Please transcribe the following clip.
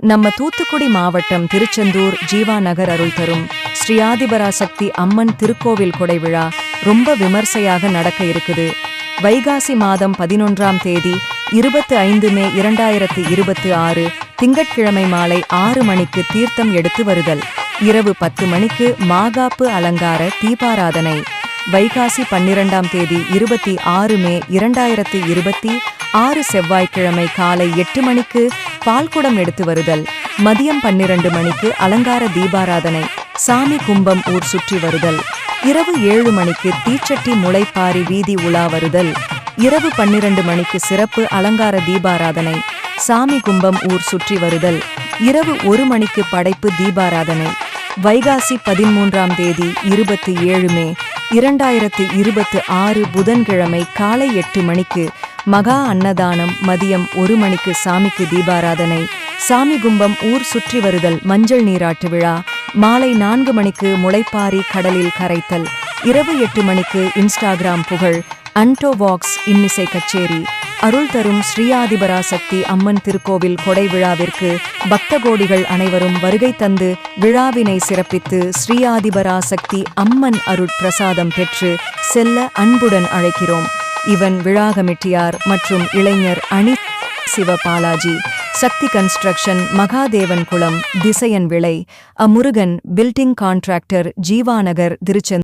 நம்ம தூத்துக்குடி மாவட்டம் திருச்செந்தூர் ஜீவா நகர் அருள் தரும் ஸ்ரீ ஆதிபராசக்தி அம்மன் திருக்கோவில் கொடை விழா ரொம்ப விமர்சையாக நடக்க இருக்குது. வைகாசி மாதம் 11ஆம் தேதி 25 மே 2026 திங்கட்கிழமை மாலை 6 மணிக்கு தீர்த்தம் எடுத்து வருதல். இரவு 10 மணிக்கு மாகாப்பு அலங்கார தீபாராதனை. வைகாசி 12ஆம் தேதி 26 மே 2026 செவ்வாய்க்கிழமை காலை 8 மணிக்கு பால்குடம் எடுத்து வருதல். மதியம் 12 மணிக்கு அலங்கார தீபாராதனை. சாமி கும்பம் ஊர் சுற்றி வருதல். இரவு 7 மணிக்கு தீச்சட்டி முளைப்பாரி வீதி உலா வருதல். இரவு 12 மணிக்கு சிறப்பு அலங்கார தீபாராதனை. சாமி கும்பம் ஊர் சுற்றி வருதல். இரவு 1 மணிக்கு படைப்பு தீபாராதனை. வைகாசி 13ஆம் தேதி 27 மே 2026 புதன்கிழமை காலை 8 மணிக்கு மகா அன்னதானம். மதியம் 1 மணிக்கு சாமிக்கு தீபாராதனை. சாமி கும்பம் ஊர் சுற்றி வருதல் மஞ்சள் நீராட்டு விழா. மாலை 4 மணிக்கு முளைப்பாரி கடலில் கரைத்தல். இரவு 8 மணிக்கு இன்ஸ்டாகிராம் புகழ் அன்டோவாக்ஸ் இன்னிசை கச்சேரி. அருள் தரும் ஸ்ரீ ஆதிபராசக்தி அம்மன் திருக்கோவில் கொடை விழாவிற்கு பக்த கோடிகள் அனைவரும் வருகை தந்து விழாவினை சிறப்பித்து ஸ்ரீ ஆதிபராசக்தி அம்மன் அருட்பிரசாதம் பெற்று செல்ல அன்புடன் அழைக்கிறோம். இவன் விழா கமிட்டியார் மற்றும் இளைஞர் அணி சிவபாலாஜி, சக்தி கன்ஸ்ட்ரக்ஷன், மகாதேவன் குளம், திசையன் விளை, முருகன், பில்டிங் கான்ட்ராக்டர், ஜீவாநகர், திருச்செந்தூர்.